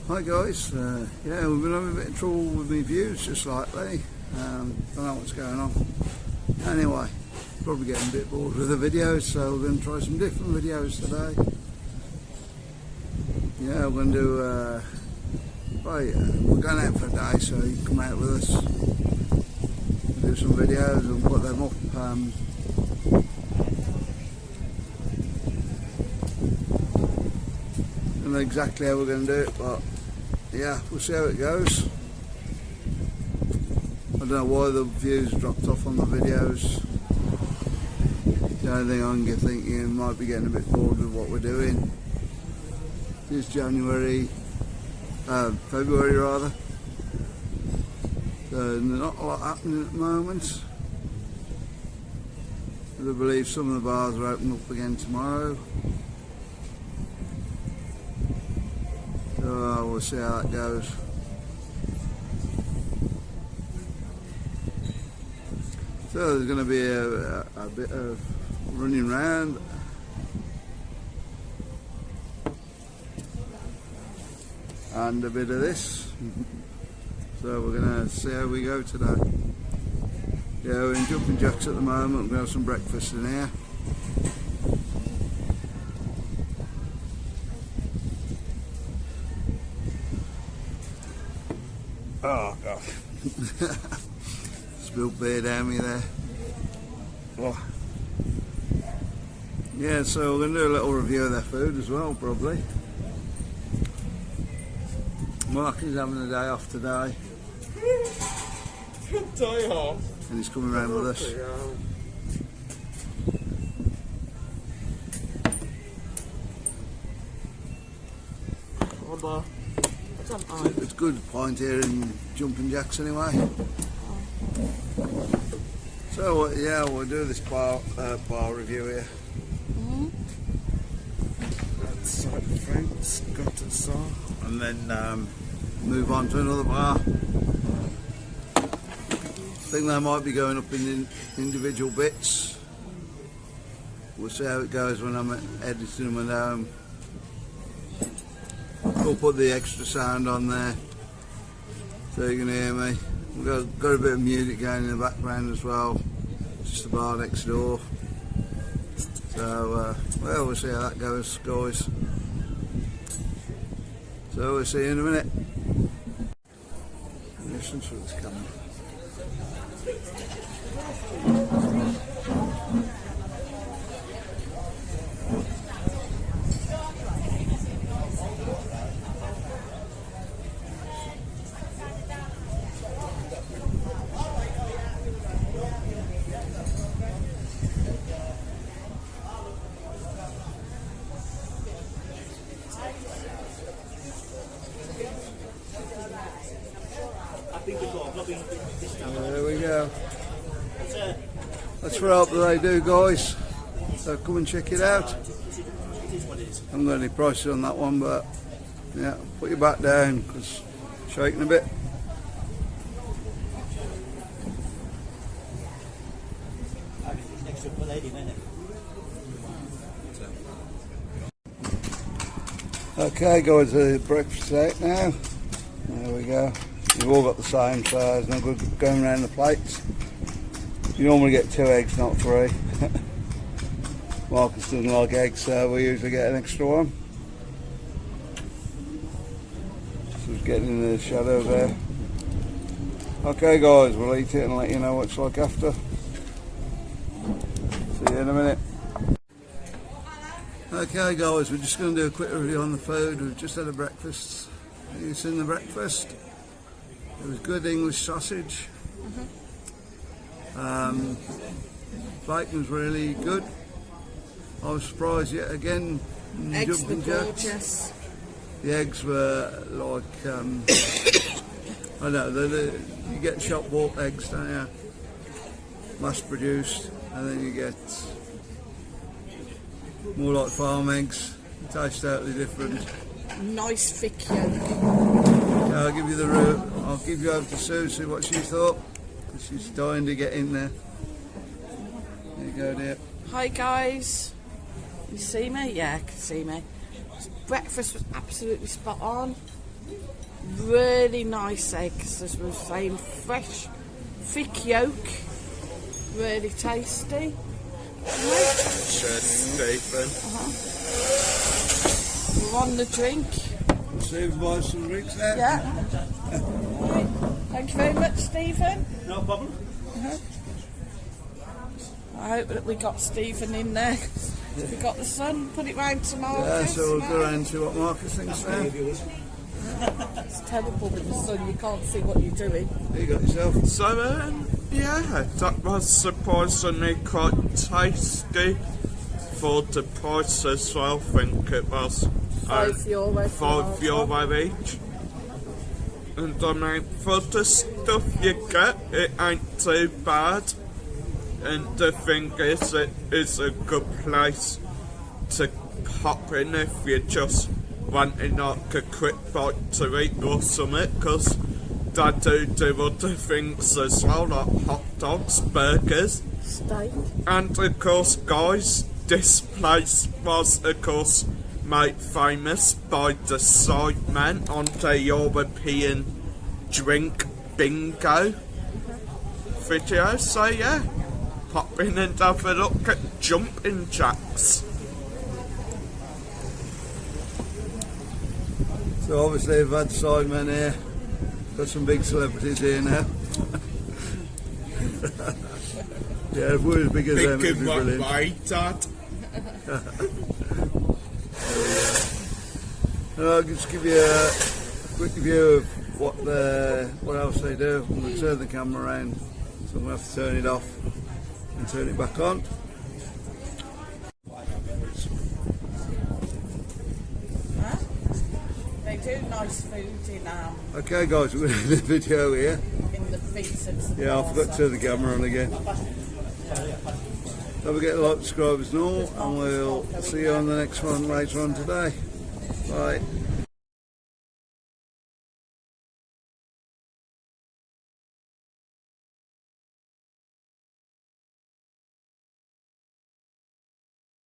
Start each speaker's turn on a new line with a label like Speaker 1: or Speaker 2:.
Speaker 1: Hi guys, yeah, we've been having a bit of trouble with my views just lately. Don't know what's going on. Anyway, probably getting a bit bored with the videos, so we're going to try some different videos today. Yeah, we're going to do, we're going out for a day, so you can come out with us, do some videos and put them up. I don't know exactly how we're going to do it, but yeah, we'll see how it goes. I don't know why the views dropped off on the videos. The only thing I can think you might be getting a bit bored with what we're doing. It's February rather. So not a lot happening at the moment. I believe some of the bars are opening up again tomorrow. So we'll see how that goes. So there's going to be a bit of running around. And a bit of this. So we're going to see how we go today. Yeah, we're in Jumping Jacks at the moment. We're going to have some breakfast in here. Oh God. Spilled beer down me there. Oh. Yeah, so we're going to do a little review of their food as well, probably. Mark is having a day off today.
Speaker 2: Day off?
Speaker 1: And he's coming round with us. It's good pint here in Jumping Jacks anyway. So yeah, we'll do this bar review here.
Speaker 2: Side of fruits, got it so.
Speaker 1: And then move on to another bar. I think they might be going up in individual bits. We'll see how it goes when I'm editing them at home. We'll put the extra sound on there so you can hear me. We've got a bit of music going in the background as well. It's just the bar next door. So well, we'll see how that goes, guys. So we'll see you in a minute. Listen to what's coming. There we go. That's what I hope that they do, guys. So come and check it out. I haven't got any prices on that one, but yeah, put your back down because it's shaking a bit. Okay, guys, the breakfast out now. There we go. You've all got the same size, no good going around the plates. You normally get 2 eggs, not 3. Marcus doesn't like eggs, so we usually get an extra one. So he's getting in the shadow there. Okay guys, we'll eat it and let you know what it's like after. See you in a minute. Okay guys, we're just going to do a quick review on the food. We've just had a breakfast. Have you seen the breakfast? It was good English sausage. Bacon's really good. I was surprised yet again.
Speaker 3: Eggs were gorgeous.
Speaker 1: The eggs were like, I don't know, you get shop bought eggs, don't you? Mass produced, and then you get more like farm eggs. They taste totally different.
Speaker 3: Nice thick yolk.
Speaker 1: I'll give you the route. I'll give you over to Sue, see what she thought. She's dying to get in there. There you go, dear.
Speaker 3: Hi guys. You see me? Yeah, I can see me. Breakfast was absolutely spot on. Really nice eggs, as we were saying. Fresh, thick yolk. Really tasty. Right.
Speaker 2: Cheers, Stephen.
Speaker 3: We're on the drink.
Speaker 1: Steve, buy some drinks there.
Speaker 3: Yeah. Right. Thank you very much, Stephen.
Speaker 2: No problem.
Speaker 3: I hope that we got Stephen in there. We got the sun. Put it round to Marcus.
Speaker 1: Yeah, so we'll go
Speaker 3: now.
Speaker 1: around and see what Marcus thinks now.
Speaker 3: It's terrible with the sun. You can't see what you're doing.
Speaker 1: You got yourself.
Speaker 2: So, yeah, that was surprisingly quite tasty for the price as well. I think it was
Speaker 3: €5 for
Speaker 2: €5 each. And I mean, for the stuff you get, it ain't too bad. And the thing is, it is a good place to pop in if you're just wanting like a quick bite to eat or something, because they do other things as well, like hot dogs, burgers.
Speaker 3: Steak.
Speaker 2: And of course, guys, this place was of course made famous by the sidemen on the European drink bingo video. So yeah, pop in and have a look at jumping jacks.
Speaker 1: So obviously we've had sidemen here. Got some big celebrities here now. Yeah, if we're as big as them, it'd be brilliant.
Speaker 2: Way, Dad.
Speaker 1: I'll just give you a quick view of what else they do. I'm going to turn the camera around, so I'm going to have to turn it off and turn it back on.
Speaker 3: Huh? They do nice food in
Speaker 1: Okay guys, we're in the video here.
Speaker 3: the Vincent's.
Speaker 1: Yeah, I forgot to turn the camera on again. Don't forget to like, subscribe and all, and we'll see you on the next one later on today. Bye.